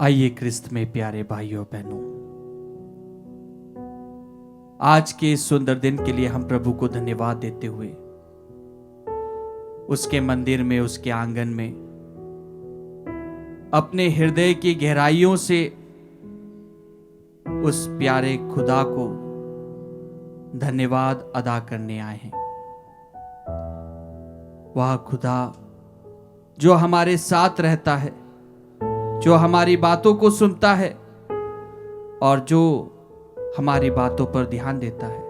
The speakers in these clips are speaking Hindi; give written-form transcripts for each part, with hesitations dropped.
आइए क्रिस्त में प्यारे भाइयों बहनों, आज के इस सुंदर दिन के लिए हम प्रभु को धन्यवाद देते हुए उसके मंदिर में, उसके आंगन में अपने हृदय की गहराइयों से उस प्यारे खुदा को धन्यवाद अदा करने आए हैं। वह खुदा जो हमारे साथ रहता है, जो हमारी बातों को सुनता है और जो हमारी बातों पर ध्यान देता है,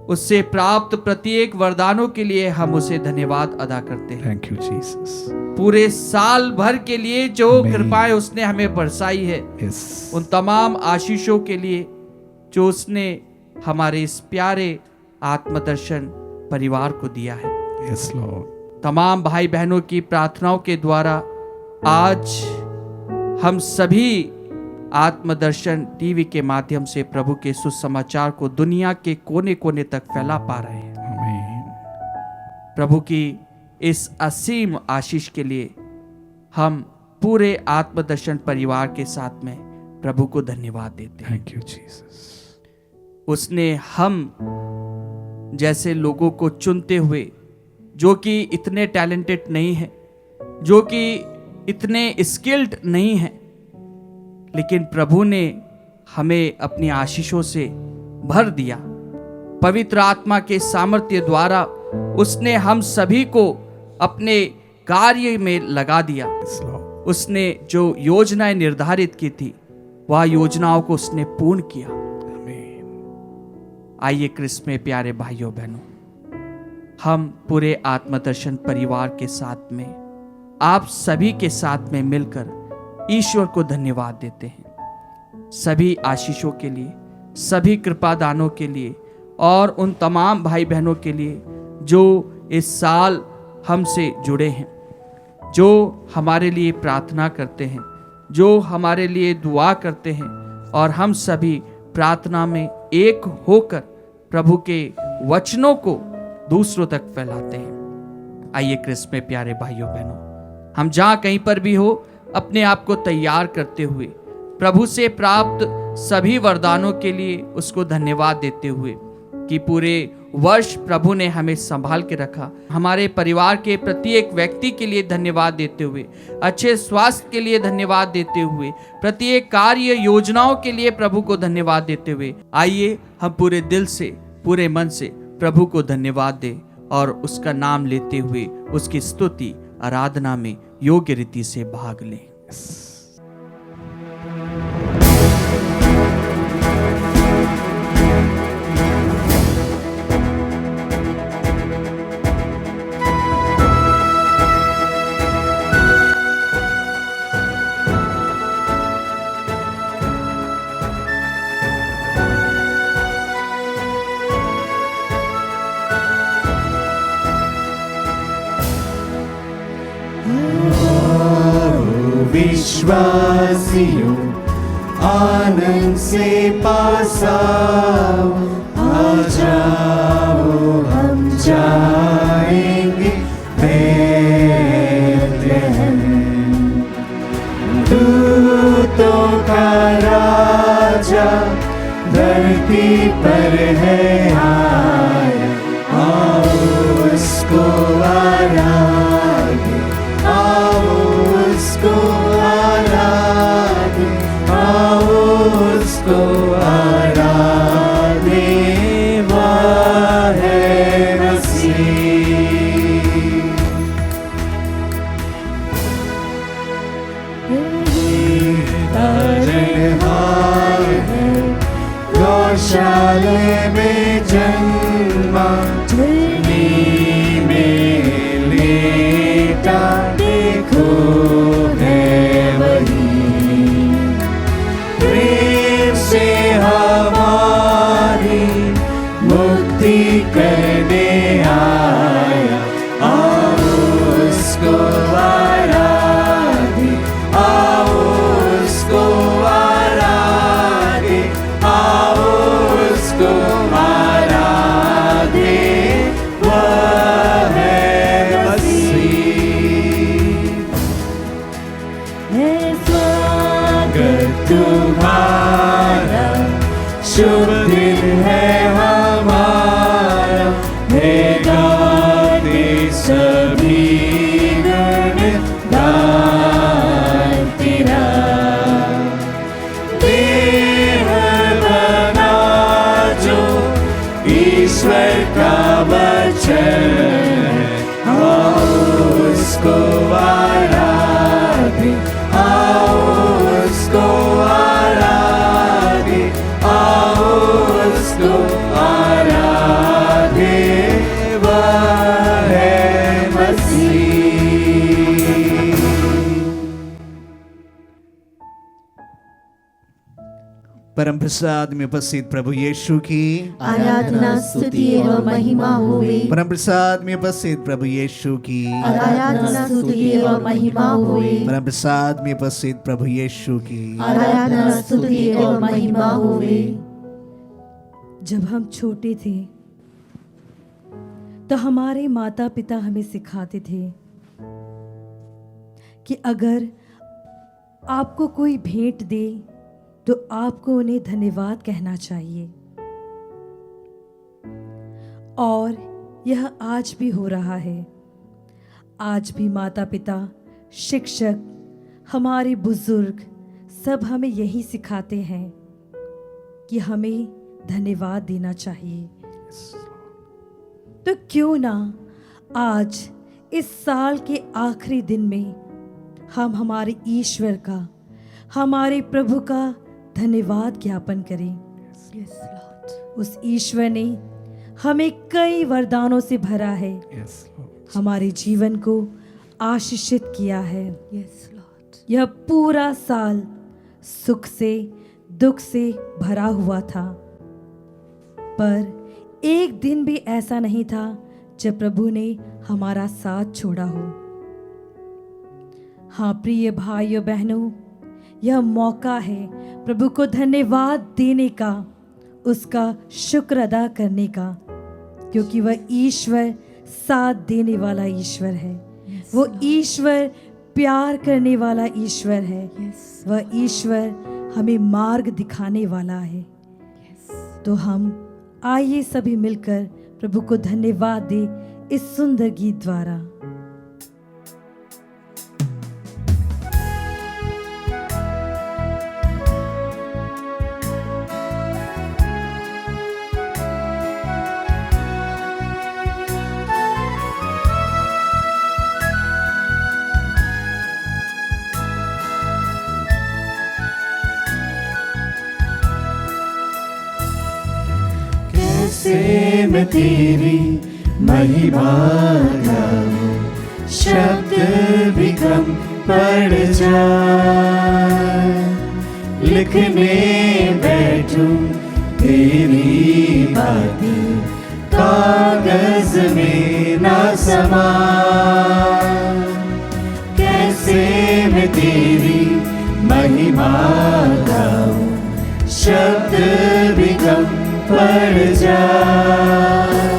उससे प्राप्त प्रत्येक वरदानों के लिए हम उसे धन्यवाद अदा करते हैं। Thank you, Jesus. पूरे साल भर के लिए जो कृपाएं उसने हमें बरसाई है, Yes. उन तमाम आशीषों के लिए जो उसने हमारे इस प्यारे आत्मदर्शन परिवार को दिया है। Yes, Lord. तमाम भाई बहनों की प्रार्थनाओं के द्वारा आज हम सभी आत्मदर्शन टीवी के माध्यम से प्रभु के सुसमाचार को दुनिया के कोने कोने तक फैला पा रहे हैं। Amen. प्रभु की इस असीम आशीष के लिए हम पूरे आत्मदर्शन परिवार के साथ में प्रभु को धन्यवाद देते हैं। Thank you, Jesus. उसने हम जैसे लोगों को चुनते हुए, जो कि इतने टैलेंटेड नहीं है, जो कि इतने स्किल्ड नहीं है, लेकिन प्रभु ने हमें अपनी आशीषों से भर दिया। पवित्र आत्मा के सामर्थ्य द्वारा उसने हम सभी को अपने कार्य में लगा दिया। Yes, Lord. उसने जो योजनाएं निर्धारित की थी, वह योजनाओं को उसने पूर्ण किया। Amen. आइए क्रिस्त में प्यारे भाइयों बहनों, हम पूरे आत्मदर्शन परिवार के साथ में, आप सभी के साथ में मिलकर ईश्वर को धन्यवाद देते हैं, सभी आशीषों के लिए, सभी कृपा दानों के लिए और उन तमाम भाई बहनों के लिए जो इस साल हमसे जुड़े हैं, जो हमारे लिए प्रार्थना करते हैं, जो हमारे लिए दुआ करते हैं और हम सभी प्रार्थना में एक होकर प्रभु के वचनों को दूसरों तक फैलाते हैं। आइए क्रिस्त में प्यारे भाइयों बहनों, हम जहां कहीं पर भी हो, अपने आप को तैयार करते हुए प्रभु से प्राप्त सभी वरदानों के लिए उसको धन्यवाद देते हुए कि पूरे वर्ष प्रभु ने हमें संभाल के रखा, हमारे परिवार के प्रत्येक व्यक्ति के लिए धन्यवाद देते हुए, अच्छे स्वास्थ्य के लिए धन्यवाद देते हुए, प्रत्येक कार्य योजनाओं के लिए प्रभु को धन्यवाद देते हुए आइए हम पूरे दिल से, पूरे मन से प्रभु को धन्यवाद दें और उसका नाम लेते हुए उसकी स्तुति आराधना में योग्य रीति से भाग लें। विश्वासियों आनंद से पास आओ, आ जाओ हम जाएंगे बेथलेहम। दूतों का राजा धरती पर है आया, आओ उसको आराधे, आओ उसको आराधे, आओ उसको आराधे, वह है मसीह। परम प्रसाद में उपस्थित प्रभु यीशु की आराधना स्तुति एवं महिमा होवे। परम प्रसाद में उपस्थित प्रभु यीशु की आराधना स्तुति एवं महिमा होवे। परम प्रसाद में उपस्थित प्रभु यीशु की आराधना स्तुति एवं महिमा होवे। जब हम छोटे थे तो हमारे माता पिता हमें सिखाते थे कि अगर आपको कोई भेंट दे तो आपको उन्हें धन्यवाद कहना चाहिए। और यह आज भी हो रहा है। आज भी माता पिता, शिक्षक, हमारे बुजुर्ग सब हमें यही सिखाते हैं कि हमें धन्यवाद देना चाहिए। तो क्यों ना आज इस साल के आखिरी दिन में हम हमारे ईश्वर का, हमारे प्रभु का धन्यवाद ज्ञापन करें। उस ईश्वर ने हमें कई वरदानों से भरा है, Yes, Lord. हमारे जीवन को आशीषित किया है। यह पूरा साल सुख से, दुख से भरा हुआ था, पर एक दिन भी ऐसा नहीं था जब प्रभु ने हमारा साथ छोड़ा हो। हाँ प्रिय भाइयों बहनों, यह मौका है प्रभु को धन्यवाद देने का, उसका शुक्र अदा करने का, क्योंकि वह ईश्वर साथ देने वाला ईश्वर है। वो ईश्वर प्यार करने वाला ईश्वर है। वह ईश्वर हमें मार्ग दिखाने वाला है। तो हम आइए सभी मिलकर प्रभु को धन्यवाद दें इस सुंदर गीत द्वारा। कैसे मैं तेरी महिमा गाऊं, शब्द भी कम पड़ जाए। लिखने बैठूं तेरी बातें, कागज में ना समाए। कैसे मैं तेरी महिमा गाऊं, शब्द भी कम पड़ जाए।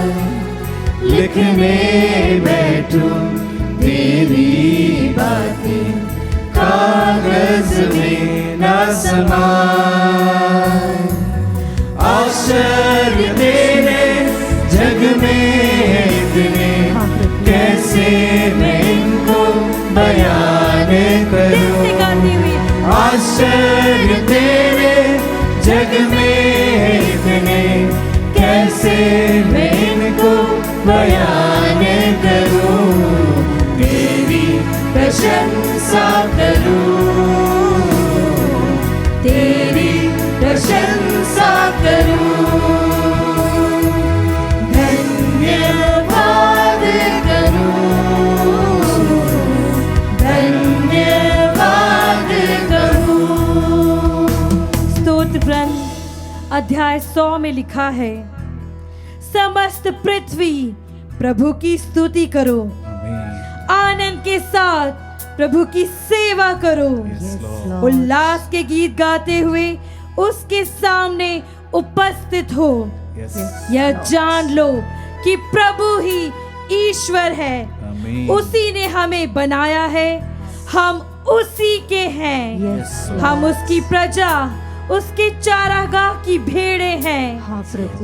लिखने बैठूं तेरी बातें, कागज में न समाए। आश्चर्य तेरे जग में इतने, कैसे मैं इनको बयान करूं। आश्चर्य तेरे जग में इतने, कैसे मैं इनको बयान करूं। तेरी प्रशंसा करूं, तेरी प्रशंसा करूं। धन्यवाद करूं, धन्यवाद करूं। स्तोत्र ग्रंथ अध्याय 100 में लिखा है, समस्त पृथ्वी प्रभु की स्तुति करो, Amen. आनंद के साथ प्रभु की सेवा करो। Yes, Lord. उल्लास के गीत गाते हुए उसके सामने उपस्थित हो। Yes. यह जान लो कि प्रभु ही ईश्वर है। Amen. उसी ने हमें बनाया है, हम उसी के हैं। हम उसकी प्रजा, उसके चारागाह की भेड़ें हैं।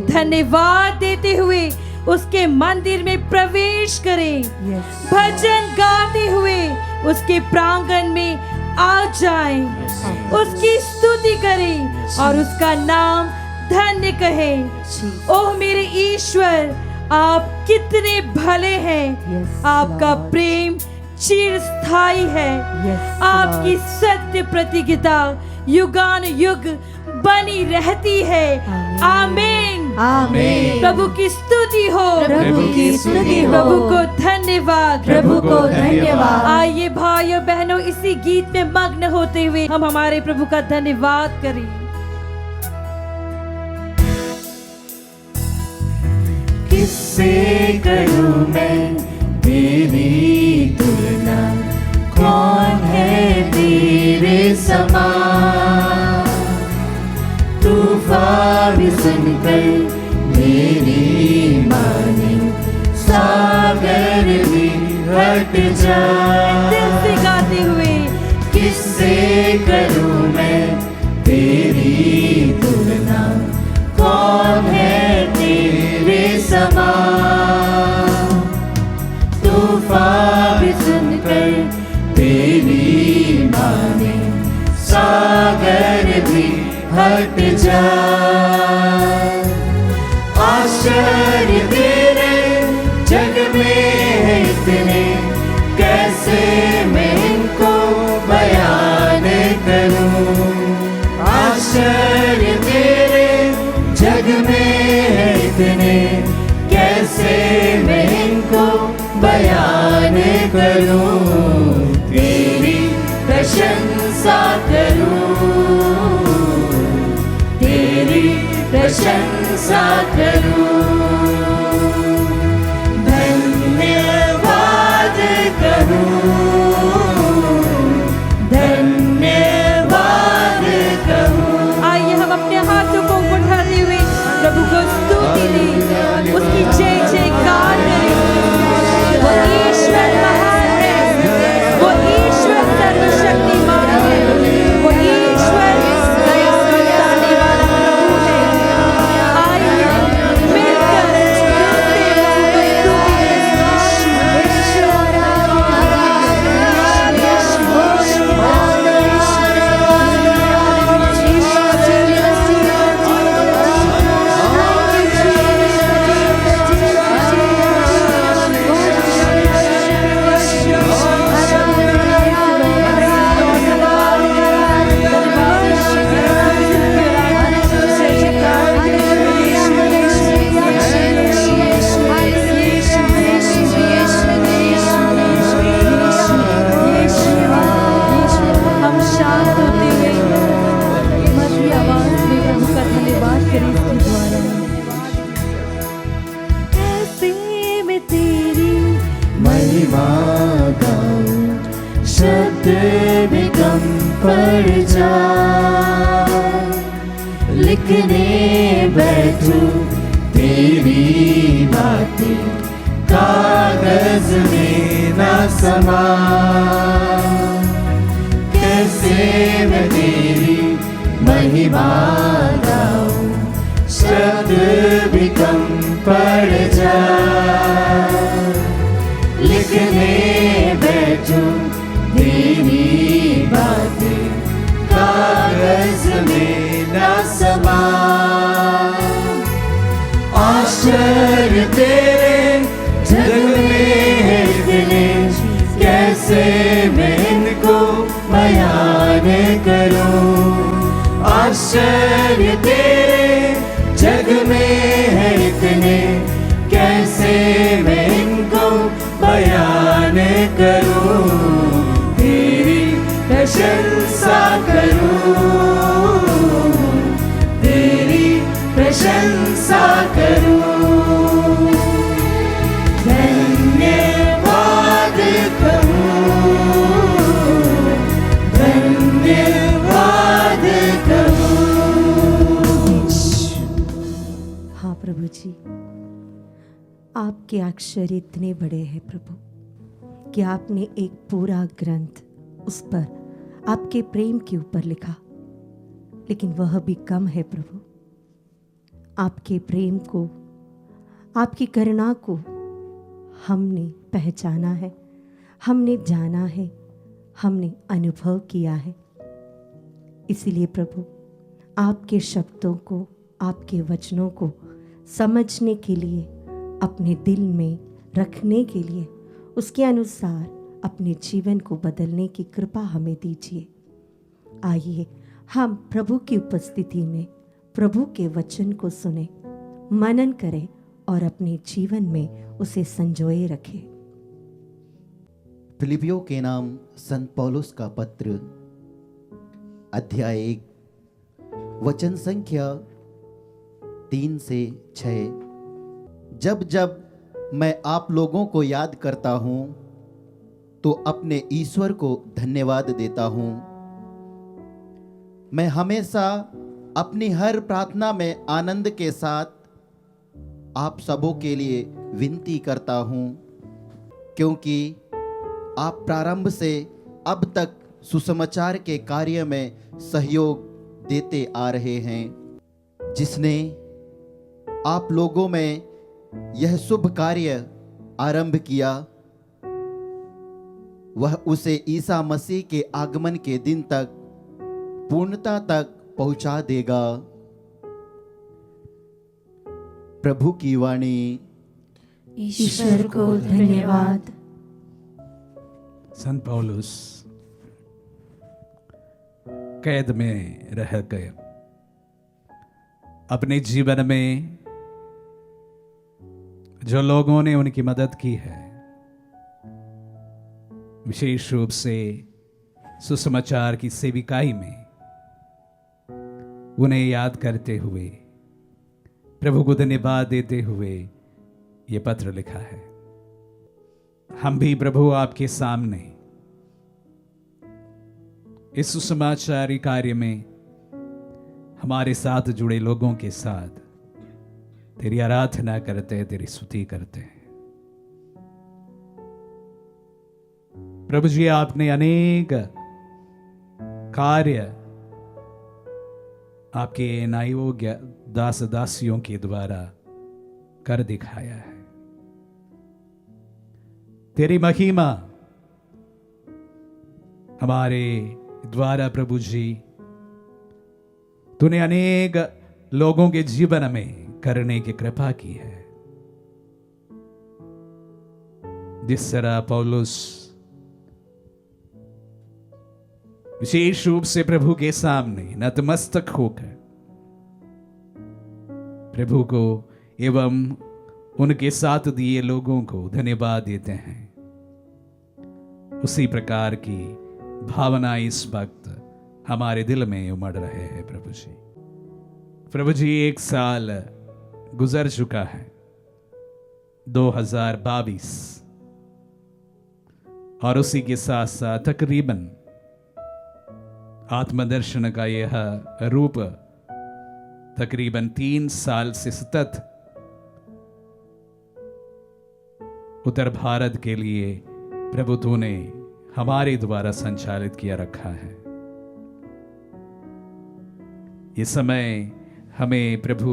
धन्यवाद देते हुए उसके मंदिर में प्रवेश करें। भजन गाते हुए उसके प्रांगण में आ जाएं। उसकी स्तुति करें और उसका नाम धन्य कहें। ओह मेरे ईश्वर, आप कितने भले हैं। आपका प्रेम चिरस्थायी है। आपकी सत्य प्रतिज्ञा युगान युग बनी रहती है। आमीन। आमीन। प्रभु की स्तुति हो, प्रभु की स्तुति हो। प्रभु को धन्यवाद, प्रभु को धन्यवाद। आइए भाइयों बहनों, इसी गीत में मग्न होते हुए हम हमारे प्रभु का धन्यवाद करें। किससे करूं मैं तेरी तुलना, कौन है तेरे समान। तूफान भी सुनकर मेरी माने, सागर भी हट जाए। दिल से गाते हुए किससे करूं मैं तेरी तुलना, कौन है तेरे समान। तूफान भी सुनकर तेरी माने, सागर भी हट जाए। आश्चर्य तेरे जग में है इतने, कैसे मैं इनको बयान करूं। आश्चर्य तेरे जग में है इतने, कैसे मैं इनको बयान करूं। तेरी प्रशंसा करूं, तेरी प्रशंसा करूं। धन्यवाद कहूं, धन्यवाद कहूं। आइए हम अपने हाथों को उठाते हुए प्रभु को स्तुति दें, उसकी जय जयकार करें। वो ईश्वर महान है, वो ईश्वर सर्वशक्तिमान है, वो ईश्वर दया बरसाने वाला प्रभु है। आइए मिलकर स्तुति हम शांत होते हुए मधुर आवाज में प्रभु का धन्यवाद करें इसके द्वारा। कैसे मैं तेरी महिमा गाऊं, शब्द भी कम पड़ जाए। लिखने बैठूं तेरी बातें, कागज में ना समाए। कैसे मैं तेरी महिमा गाऊं, शब्द भी कम पड़ जाए। लिखने बैठूं तेरी बातें, कागज में ना समाए। आश्चर्य तेरे जग में है इतने, कैसे मैं इनको बयान करूं। आश्चर्य तेरे जग में है इतने, कैसे मैं इनको बयान करूं। तेरी प्रशंसा करूं, तेरी प्रशंसा करूं। धन्यवाद कहूं, धन्यवाद कहूं। हाँ प्रभु जी, आपके अक्षर इतने बड़े हैं प्रभु कि आपने एक पूरा ग्रंथ उस पर आपके प्रेम के ऊपर लिखा, लेकिन वह भी कम है प्रभु। आपके प्रेम को, आपकी करुणा को हमने पहचाना है, हमने जाना है, हमने अनुभव किया है। इसीलिए प्रभु आपके शब्दों को, आपके वचनों को समझने के लिए, अपने दिल में रखने के लिए, उसके अनुसार अपने जीवन को बदलने की कृपा हमें दीजिए। आइए हम प्रभु की उपस्थिति में प्रभु के वचन को सुने, मनन करें और अपने जीवन में उसे संजोए रखें। फिलिपियों के नाम संत पौलुस का पत्र, अध्याय 1, वचन संख्या 3 से 6। जब जब मैं आप लोगों को याद करता हूँ तो अपने ईश्वर को धन्यवाद देता हूँ। मैं हमेशा अपनी हर प्रार्थना में आनंद के साथ आप सबों के लिए विनती करता हूँ, क्योंकि आप प्रारंभ से अब तक सुसमाचार के कार्य में सहयोग देते आ रहे हैं। जिसने आप लोगों में यह शुभ कार्य आरंभ किया, वह उसे ईसा मसीह के आगमन के दिन तक पूर्णता तक पहुंचा देगा। प्रभु की वाणी। ईश्वर को धन्यवाद। संत पौलुस कैद में रह गए। अपने जीवन में जो लोगों ने उनकी मदद की है, विशेष रूप से सुसमाचार की सेविकाई में, उन्हें याद करते हुए, प्रभु को धन्यवाद देते हुए ये पत्र लिखा है। हम भी प्रभु आपके सामने इस सुसमाचारी कार्य में हमारे साथ जुड़े लोगों के साथ तेरी आराधना करते हैं, तेरी स्तुति करते हैं। प्रभु जी, आपने अनेक कार्य आपके नायोग्य दास दासियों के द्वारा कर दिखाया है। तेरी महिमा हमारे द्वारा प्रभु जी तूने अनेक लोगों के जीवन में करने की कृपा की है। जिस तरह पौलुस विशेष रूप से प्रभु के सामने नतमस्तक होकर प्रभु को एवं उनके साथ दिए लोगों को धन्यवाद देते हैं, उसी प्रकार की भावना इस वक्त हमारे दिल में उमड़ रहे हैं। प्रभु जी 1 साल गुजर चुका है, 2022, और उसी के साथ साथ तकरीबन आत्मदर्शन का यह रूप तकरीबन 3 साल से सतत उत्तर भारत के लिए प्रभु तूने हमारे द्वारा संचालित किया रखा है। ये समय हमें प्रभु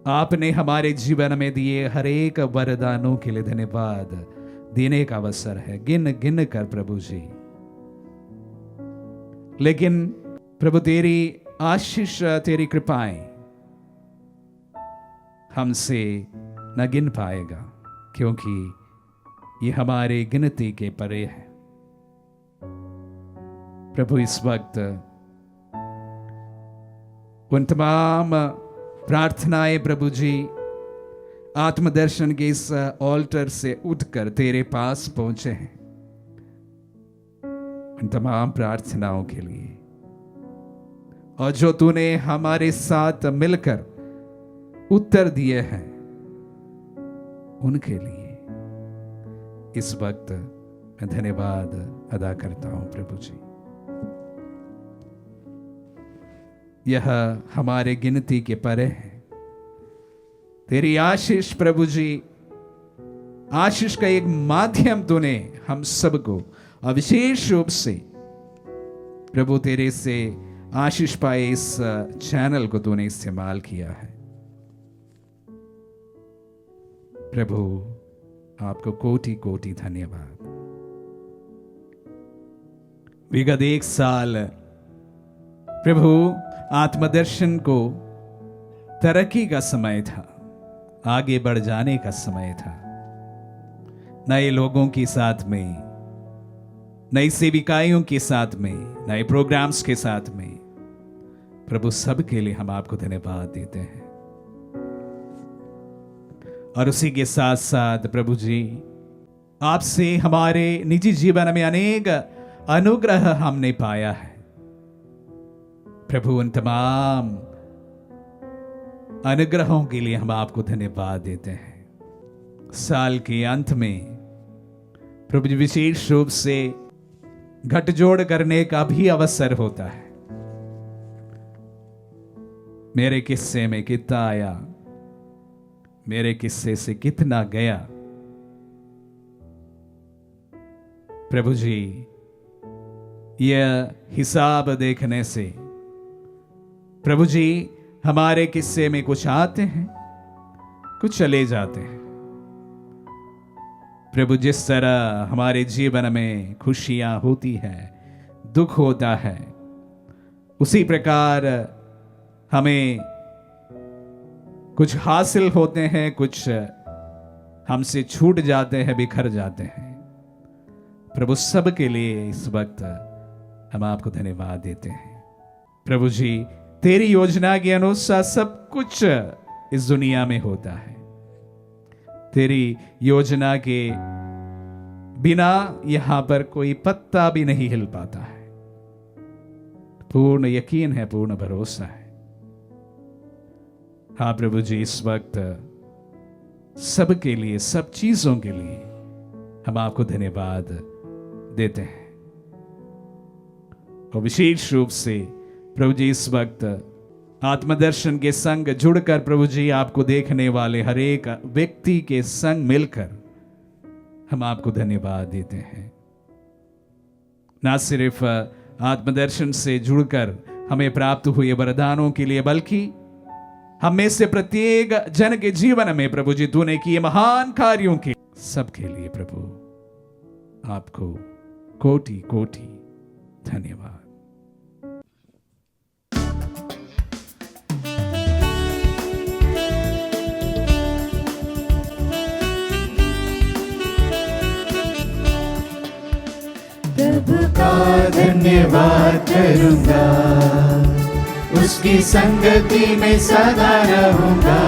आपने हमारे जीवन में दिए हर एक वरदानों के लिए धन्यवाद देने का अवसर है, गिन गिन कर प्रभु जी। लेकिन प्रभु तेरी आशीष, तेरी कृपाएं हमसे न गिन पाएगा, क्योंकि ये हमारे गिनती के परे है। प्रभु इस वक्त उन तमाम प्रार्थनाएं प्रभु जी आत्मदर्शन के इस ऑल्टर से उठकर तेरे पास पहुंचे हैं, उन तमाम प्रार्थनाओं के लिए, और जो तूने हमारे साथ मिलकर उत्तर दिए हैं उनके लिए इस वक्त मैं धन्यवाद अदा करता हूं प्रभु जी। यह हमारे गिनती के परे है। तेरी आशीष प्रभु जी, आशीष का एक माध्यम तूने हम सबको और विशेष रूप से प्रभु तेरे से आशीष पाए इस चैनल को तूने इस्तेमाल किया है। प्रभु आपको कोटि कोटि धन्यवाद। विगत 1 साल प्रभु आत्मदर्शन को तरक्की का समय था, आगे बढ़ जाने का समय था। नए लोगों के साथ में, नई सेविकाइयों के साथ में, नए प्रोग्राम्स के साथ में, प्रभु सब के लिए हम आपको धन्यवाद देते हैं। और उसी के साथ साथ प्रभु जी आपसे हमारे निजी जीवन में अनेक अनुग्रह हमने पाया है। प्रभु उन तमाम अनुग्रहों के लिए हम आपको धन्यवाद देते हैं। साल के अंत में प्रभु जी विशेष रूप से गठजोड़ करने का भी अवसर होता है। मेरे किस्से में कितना आया, मेरे किस्से से कितना गया। प्रभु जी यह हिसाब देखने से प्रभु जी हमारे किस्से में कुछ आते हैं, कुछ चले जाते हैं। प्रभु जिस तरह हमारे जीवन में खुशियां होती हैं, दुख होता है, उसी प्रकार हमें कुछ हासिल होते हैं, कुछ हमसे छूट जाते हैं, बिखर जाते हैं। प्रभु सब के लिए इस वक्त हम आपको धन्यवाद देते हैं। प्रभु जी तेरी योजना के अनुसार सब कुछ इस दुनिया में होता है। तेरी योजना के बिना यहां पर कोई पत्ता भी नहीं हिल पाता है। पूर्ण यकीन है, पूर्ण भरोसा है। हाँ प्रभु जी, इस वक्त सब के लिए, सब चीजों के लिए हम आपको धन्यवाद देते हैं। और विशेष रूप से प्रभु जी इस वक्त आत्मदर्शन के संग जुड़कर प्रभु जी आपको देखने वाले हर एक व्यक्ति के संग मिलकर हम आपको धन्यवाद देते हैं। ना सिर्फ आत्मदर्शन से जुड़कर हमें प्राप्त हुए वरदानों के लिए, बल्कि हम में से प्रत्येक जन के जीवन में प्रभु जी तूने किए महान कार्यों के सबके लिए प्रभु आपको कोटि कोटि धन्यवाद। प्रभु का धन्यवाद करूंगा, उसकी संगति में सदा रहूंगा।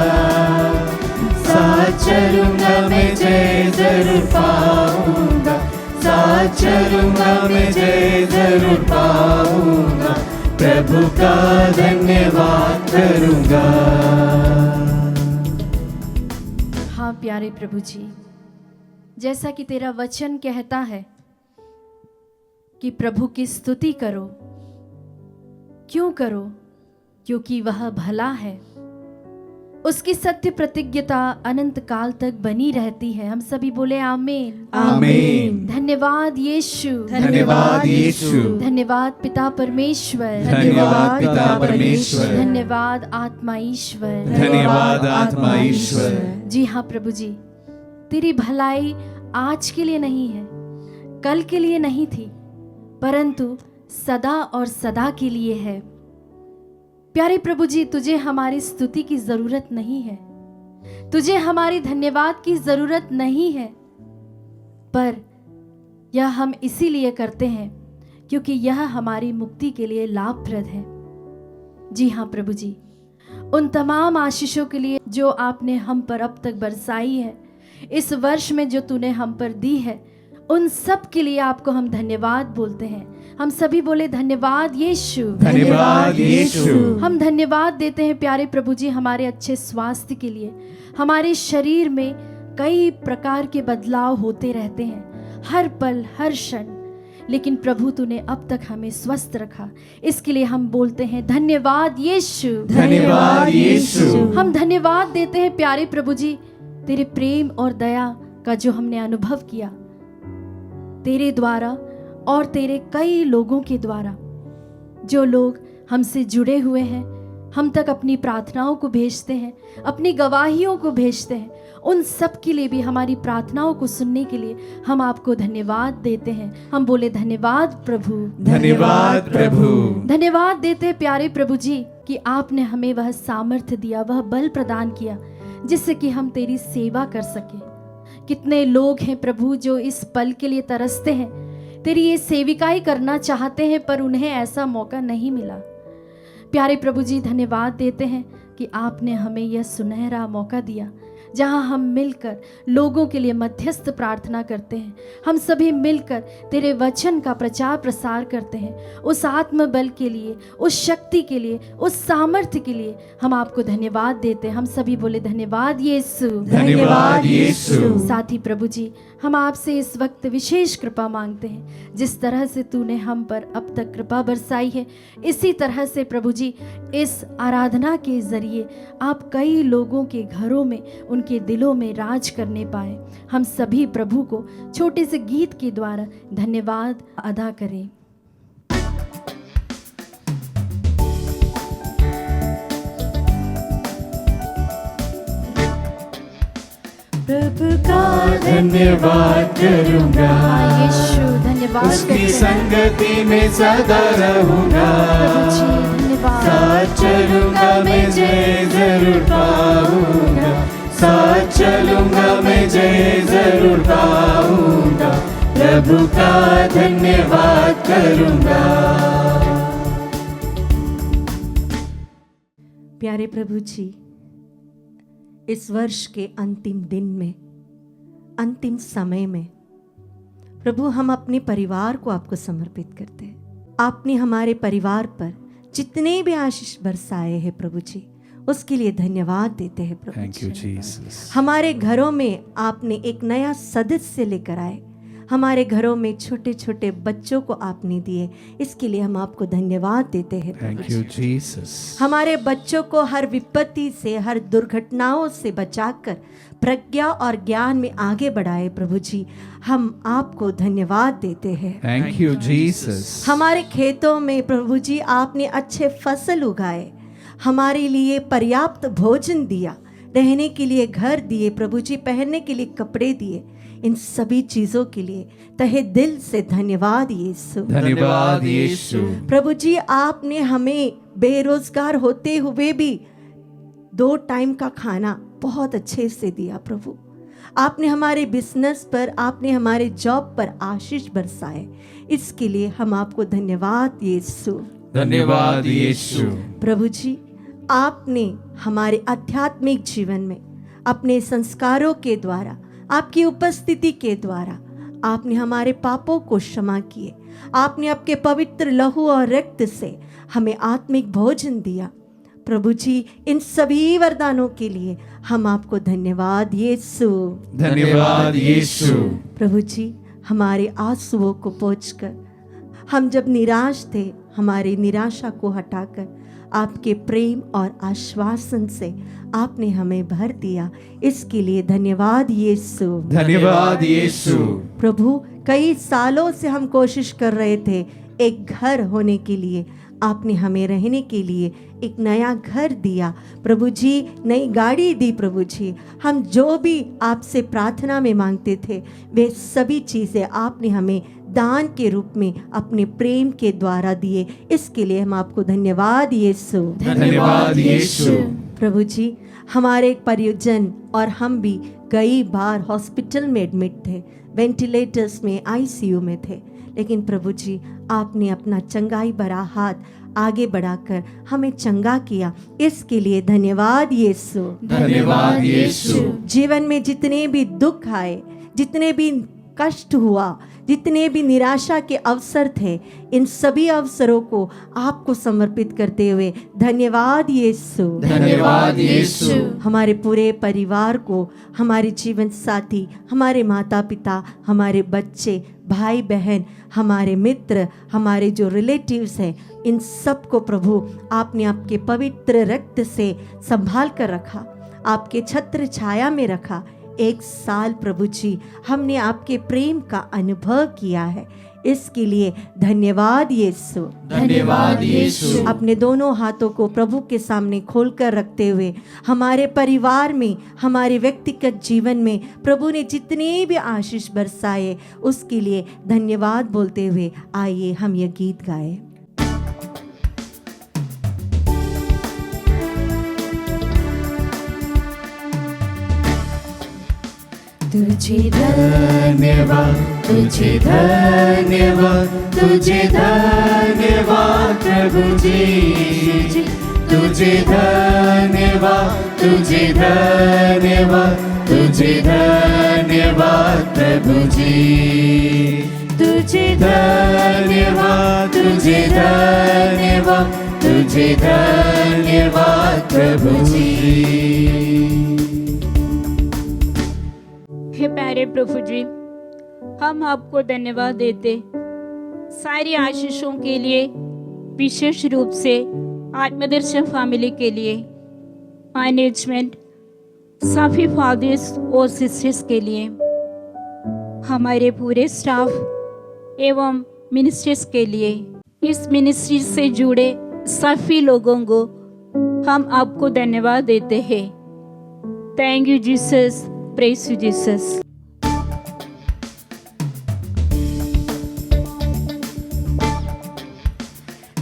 साथ चलूंगा मैं, जय जरूर पाऊंगा। साथ चलूंगा मैं, जय जरूर पाऊंगा। प्रभु का धन्यवाद करूंगा। हाँ प्यारे प्रभु जी, जैसा कि तेरा वचन कहता है कि प्रभु की स्तुति करो। क्यों करो? क्योंकि वह भला है, उसकी सत्य प्रतिज्ञता अनंत काल तक बनी रहती है। हम सभी बोले आमीन। आमीन। धन्यवाद यीशु, धन्यवाद यीशु, धन्यवाद पिता परमेश्वर, धन्यवाद पिता परमेश्वर, धन्यवाद आत्मा ईश्वर, धन्यवाद आत्मा ईश्वर। जी हाँ प्रभु जी, तेरी भलाई आज के लिए नहीं है, कल के लिए नहीं थी, परंतु सदा और सदा के लिए है। प्यारे प्रभु जी, तुझे हमारी स्तुति की जरूरत नहीं है, तुझे हमारी धन्यवाद की जरूरत नहीं है, पर यह हम इसीलिए करते हैं क्योंकि यह हमारी मुक्ति के लिए लाभप्रद है। जी हाँ प्रभु जी, उन तमाम आशीषों के लिए जो आपने हम पर अब तक बरसाई है, इस वर्ष में जो तूने हम पर दी है, उन सब के लिए आपको हम धन्यवाद बोलते हैं। हम सभी बोले धन्यवाद यीशु, धन्यवाद यीशु। हम धन्यवाद देते हैं प्यारे प्रभु जी हमारे अच्छे स्वास्थ्य के लिए। हमारे शरीर में कई प्रकार के बदलाव होते रहते हैं हर पल हर क्षण, लेकिन प्रभु तूने अब तक हमें स्वस्थ रखा, इसके लिए हम बोलते हैं धन्यवाद यीशु, धन्यवाद यीशु। हम धन्यवाद देते हैं प्यारे प्रभु जी तेरे प्रेम और दया का जो हमने अनुभव किया तेरे द्वारा और तेरे कई लोगों के द्वारा। जो लोग हमसे जुड़े हुए हैं, हम तक अपनी प्रार्थनाओं को भेजते हैं, अपनी गवाहियों को भेजते हैं, उन सब के लिए भी हमारी प्रार्थनाओं को सुनने के लिए हम आपको धन्यवाद देते हैं। हम बोले धन्यवाद प्रभु, धन्यवाद प्रभु। धन्यवाद देते हैं प्यारे प्रभु जी कि आपने हमें वह सामर्थ्य दिया, वह बल प्रदान किया जिससे कि हम तेरी सेवा कर सके। कितने लोग हैं प्रभु जो इस पल के लिए तरसते हैं, तेरी ये सेविकाई करना चाहते हैं, पर उन्हें ऐसा मौका नहीं मिला। प्यारे प्रभु जी धन्यवाद देते हैं कि आपने हमें यह सुनहरा मौका दिया जहाँ हम मिलकर लोगों के लिए मध्यस्थ प्रार्थना करते हैं, हम सभी मिलकर तेरे वचन का प्रचार प्रसार करते हैं, उस आत्मबल के लिए, उस शक्ति के लिए, उस सामर्थ्य के लिए हम आपको धन्यवाद देते हैं। हम सभी बोले धन्यवाद यीशु, धन्यवाद यीशु। साथ ही प्रभु जी हम आपसे इस वक्त विशेष कृपा मांगते हैं। जिस तरह से तूने हम पर अब तक कृपा बरसाई है, इसी तरह से प्रभु जी इस आराधना के जरिए आप कई लोगों के घरों में, उनके दिलों में राज करने पाए। हम सभी प्रभु को छोटे से गीत के द्वारा धन्यवाद अदा करें। प्रभु का धन्यवाद करूंगा, यीशु धन्यवाद उसकी संगति में सदा रहूंगा। साथ चलूंगा मैं जय जरूर पाऊंगा, साथ चलूंगा मैं जय जरूर पाऊंगा। प्रभु का धन्यवाद करूंगा। प्यारे प्रभु जी, इस वर्ष के अंतिम दिन में, अंतिम समय में प्रभु हम अपने परिवार को आपको समर्पित करते हैं। आपने हमारे परिवार पर जितने भी आशीष बरसाए हैं प्रभु जी, उसके लिए धन्यवाद देते हैं प्रभु। Thank you Jesus. हमारे घरों में आपने एक नया सदस्य लेकर आए, हमारे घरों में छोटे छोटे बच्चों को आपने दिए, इसके लिए हम आपको धन्यवाद देते हैं प्रभु थैंक यू जी। जीसस। हमारे बच्चों को हर विपत्ति से, हर दुर्घटनाओं से बचाकर प्रज्ञा और ज्ञान में आगे बढ़ाए प्रभु जी, हम आपको धन्यवाद देते हैं। Thank you Jesus. हमारे खेतों में प्रभु जी आपने अच्छे फसल उगाए, हमारे लिए पर्याप्त भोजन दिया, रहने के लिए घर दिए प्रभु जी, पहनने के लिए कपड़े दिए। इन सभी चीजों के लिए तहे दिल से धन्यवाद यीशु। धन्यवाद यीशु। प्रभु जी आपने हमें बेरोजगार होते हुए भी 2 टाइम का खाना बहुत अच्छे से दिया प्रभु। आपने हमारे बिजनेस पर, आपने हमारे जॉब पर आशीष बरसाए, इसके लिए हम आपको धन्यवाद यीशु। धन्यवाद यीशु। प्रभु जी आपने हमारे आध्यात्मिक जीवन में अपने संस्कारों के द्वारा, आपकी उपस्थिति के द्वारा आपने हमारे पापों को क्षमा किए। आपने आपके पवित्र लहू और रक्त से हमें आत्मिक भोजन दिया प्रभु जी। इन सभी वरदानों के लिए हम आपको धन्यवाद यीशु। धन्यवाद यीशु। प्रभु जी हमारे आंसुओं को पोंछकर, हम जब निराश थे, हमारी निराशा को हटाकर आपके प्रेम और आश्वासन से आपने हमें भर दिया, इसके लिए धन्यवाद यीशु। धन्यवाद यीशु। प्रभु कई सालों से हम कोशिश कर रहे थे एक घर होने के लिए, आपने हमें रहने के लिए एक नया घर दिया प्रभु जी, नई गाड़ी दी प्रभु जी। हम जो भी आपसे प्रार्थना में मांगते थे, वे सभी चीज़ें आपने हमें दान के रूप में अपने प्रेम के द्वारा दिए, इसके लिए हम आपको धन्यवाद यीशु। धन्यवाद यीशु। प्रभु जी हमारे परिजन और हम भी कई बार हॉस्पिटल में एडमिट थे, वेंटिलेटर्स में, आईसीयू में थे, लेकिन प्रभु जी आपने अपना चंगाई भरा हाथ आगे बढ़ाकर हमें चंगा किया, इसके लिए धन्यवाद यीशु। धन्यवाद यीशु। जीवन में जितने भी दुख आए, जितने भी कष्ट हुआ, जितने भी निराशा के अवसर थे, इन सभी अवसरों को आपको समर्पित करते हुए धन्यवाद यीशु। धन्यवाद यीशु। हमारे पूरे परिवार को, हमारे जीवन साथी, हमारे माता पिता, हमारे बच्चे, भाई बहन, हमारे मित्र, हमारे जो रिलेटिव्स हैं, इन सब को प्रभु आपने आपके पवित्र रक्त से संभाल कर रखा, आपके छत्र छाया में रखा। 1 साल प्रभु जी हमने आपके प्रेम का अनुभव किया है, इसके लिए धन्यवाद यीशु। धन्यवाद यीशु। अपने दोनों हाथों को प्रभु के सामने खोलकर रखते हुए हमारे परिवार में, हमारे व्यक्तिगत जीवन में प्रभु ने जितने भी आशीष बरसाए, उसके लिए धन्यवाद बोलते हुए आइए हम ये गीत गाएं। तुझे धन्यवाद, तुझे धन्यवाद, तुझे धन्यवाद प्रभु जी, तुझे धन्यवाद, तुझे धन्यवाद, तुझे धन्यवाद प्रभु जी। तुझे धन्यवाद, तुझे धन्यवाद, तुझे धन्यवाद प्रभु जी। हे प्यारे प्रभु जी, हम आपको धन्यवाद देते सारी आशीषों के लिए, विशेष रूप से आत्मदर्शन फैमिली के लिए, मैनेजमेंट, सभी फादर्स और सिस्टर्स के लिए, हमारे पूरे स्टाफ एवं मिनिस्टर्स के लिए, इस मिनिस्ट्री से जुड़े सभी लोगों को हम आपको धन्यवाद देते हैं। Thank you Jesus, praise you Jesus.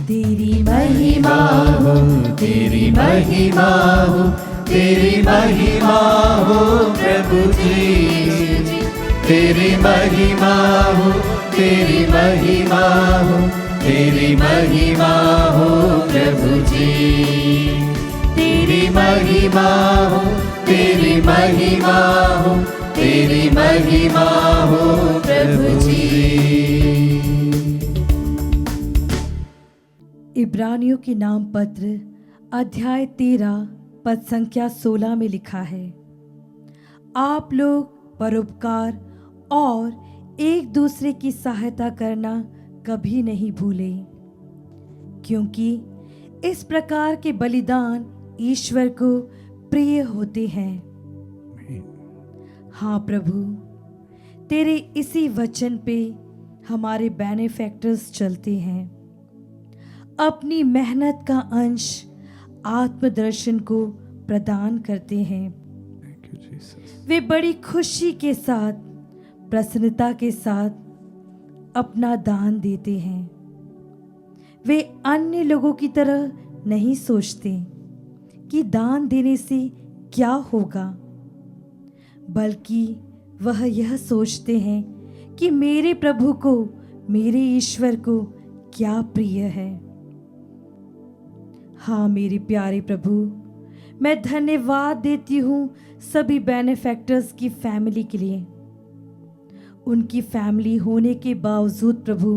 तेरी महिमा हो, तेरी महिमा हो, तेरी महिमा हो प्रभु जी। तेरी महिमा हो, तेरी महिमा हो, तेरी महिमा हो प्रभु जी। तेरी महिमा हो, तेरी महिमा हो, तेरी महिमा हो प्रभु जी। इब्रानियों की नाम पत्र अध्याय 13 पद संख्या 16 में लिखा है, आप लोग परोपकार और एक दूसरे की सहायता करना कभी नहीं भूले, क्योंकि इस प्रकार के बलिदान ईश्वर को प्रिय होते हैं। हाँ प्रभु, तेरे इसी वचन पे हमारे बेनिफैक्टर्स चलते हैं, अपनी मेहनत का अंश आत्मदर्शन को प्रदान करते हैं। वे बड़ी खुशी के साथ, प्रसन्नता के साथ अपना दान देते हैं। वे अन्य लोगों की तरह नहीं सोचते कि दान देने से क्या होगा, बल्कि वह यह सोचते हैं कि मेरे प्रभु को, मेरे ईश्वर को क्या प्रिय है। हाँ मेरे प्यारे प्रभु, मैं धन्यवाद देती हूँ सभी बेनिफैक्टर्स की फैमिली के लिए। उनकी फैमिली होने के बावजूद प्रभु,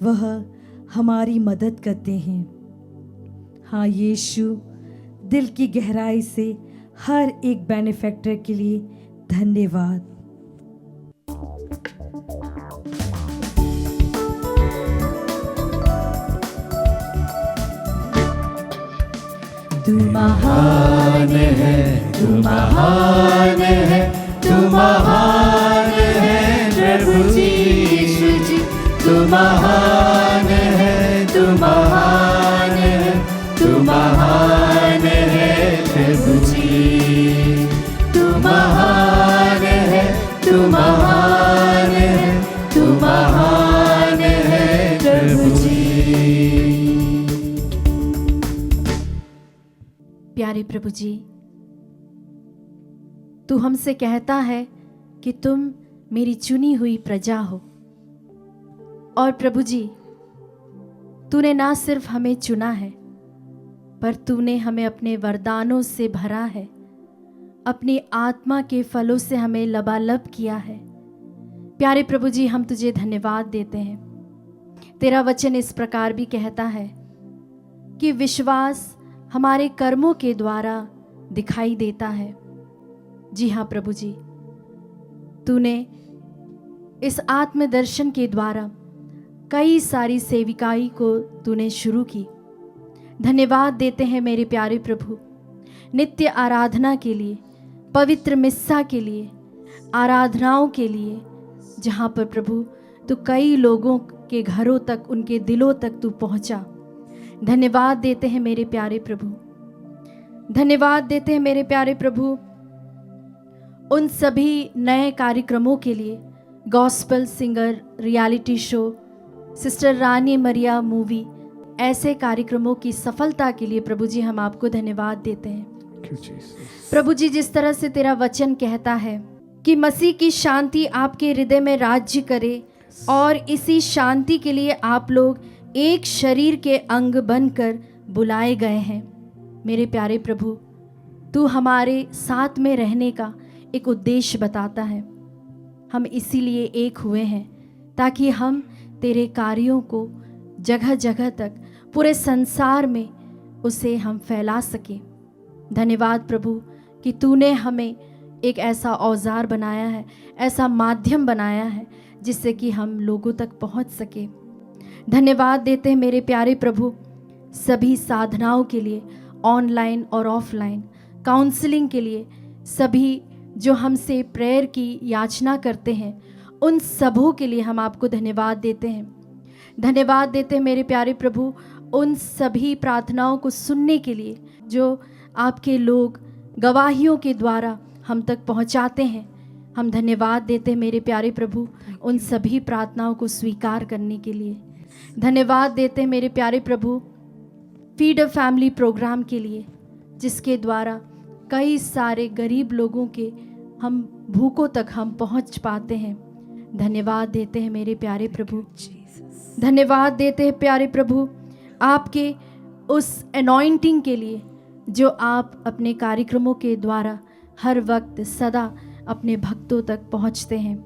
वह हमारी मदद करते हैं। हाँ यीशु, दिल की गहराई से हर एक बेनिफैक्टर के लिए धन्यवाद। तू महान है, तू महान है, तू महान है प्रभु यीशु जी। तू महान है, तू महान है, तू महान है प्रभु जी। तू महान है, तू महान है, तू महान है प्रभु जी। प्यारे प्रभु जी, तू हमसे कहता है कि तुम मेरी चुनी हुई प्रजा हो, और प्रभु जी तूने ना सिर्फ हमें चुना है, पर तूने हमें अपने वरदानों से भरा है, अपनी आत्मा के फलों से हमें लबालब किया है। प्यारे प्रभु जी, हम तुझे धन्यवाद देते हैं। तेरा वचन इस प्रकार भी कहता है कि विश्वास हमारे कर्मों के द्वारा दिखाई देता है। जी हाँ प्रभु जी, तूने इस आत्मदर्शन के द्वारा कई सारी सेविकाई को तूने शुरू की। धन्यवाद देते हैं मेरे प्यारे प्रभु, नित्य आराधना के लिए, पवित्र मिस्सा के लिए, आराधनाओं के लिए, जहाँ पर प्रभु तू कई लोगों के घरों तक, उनके दिलों तक तू पहुँचा। धन्यवाद देते हैं मेरे प्यारे प्रभु, धन्यवाद देते हैं मेरे प्यारे प्रभु उन सभी नए कार्यक्रमों के लिए, gospel singer, reality show, sister Rani Maria movie, ऐसे कार्यक्रमों की सफलता के लिए प्रभु जी हम आपको धन्यवाद देते हैं। प्रभु जी, जिस तरह से तेरा वचन कहता है कि मसीह की शांति आपके हृदय में राज्य करे, और इसी शांति के लिए आप लोग एक शरीर के अंग बनकर बुलाए गए हैं। मेरे प्यारे प्रभु, तू हमारे साथ में रहने का एक उद्देश्य बताता है। हम इसीलिए एक हुए हैं ताकि हम तेरे कार्यों को जगह जगह तक पूरे संसार में उसे हम फैला सकें। धन्यवाद प्रभु कि तूने हमें एक ऐसा औजार बनाया है, ऐसा माध्यम बनाया है जिससे कि हम लोगों तक पहुंच सके। धन्यवाद देते हैं मेरे प्यारे प्रभु सभी साधनाओं के लिए, ऑनलाइन और ऑफलाइन काउंसलिंग के लिए, सभी जो हमसे प्रेयर की याचना करते हैं उन सबों के लिए हम आपको धन्यवाद देते हैं। धन्यवाद देते हैं मेरे प्यारे प्रभु उन सभी प्रार्थनाओं को सुनने के लिए जो आपके लोग गवाहियों के द्वारा हम तक पहुंचाते हैं। हम धन्यवाद देते हैं मेरे प्यारे प्रभु उन सभी प्रार्थनाओं को स्वीकार करने के लिए। धन्यवाद देते हैं मेरे प्यारे प्रभु फीड अ फैमिली प्रोग्राम के लिए, जिसके द्वारा कई सारे गरीब लोगों के हम भूखों तक हम पहुंच पाते हैं। धन्यवाद देते हैं मेरे प्यारे प्रभु। धन्यवाद देते हैं प्यारे प्रभु आपके उस अनॉइंटिंग के लिए जो आप अपने कार्यक्रमों के द्वारा हर वक्त सदा अपने भक्तों तक पहुंचते हैं।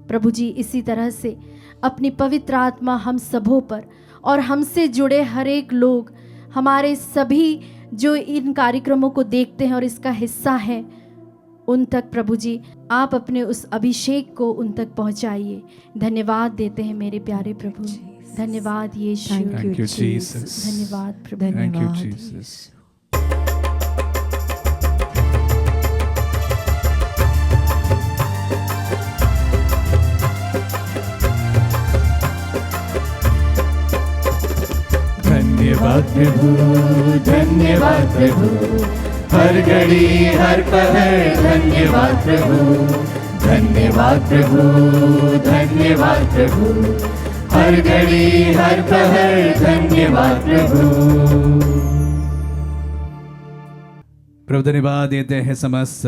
प्रभु जी इसी तरह से अपनी पवित्र आत्मा हम सबों पर और हमसे जुड़े हर एक लोग, हमारे सभी जो इन कार्यक्रमों को देखते हैं और इसका हिस्सा है, उन तक प्रभु जी आप अपने उस अभिषेक को उन तक पहुंचाइए। धन्यवाद देते हैं मेरे प्यारे प्रभु। धन्यवाद यीशु। Thank you, Jesus. धन्यवाद प्रभु। Thank you, Jesus. धन्यवाद प्रभु, धन्यवाद प्रभु, हर घड़ी हर पहर धन्यवाद प्रभु, धन्यवाद प्रभु, धन्यवाद प्रभु, हर घड़ी हर पहर धन्यवाद प्रभु। प्रभु धन्यवाद देते हैं समस्त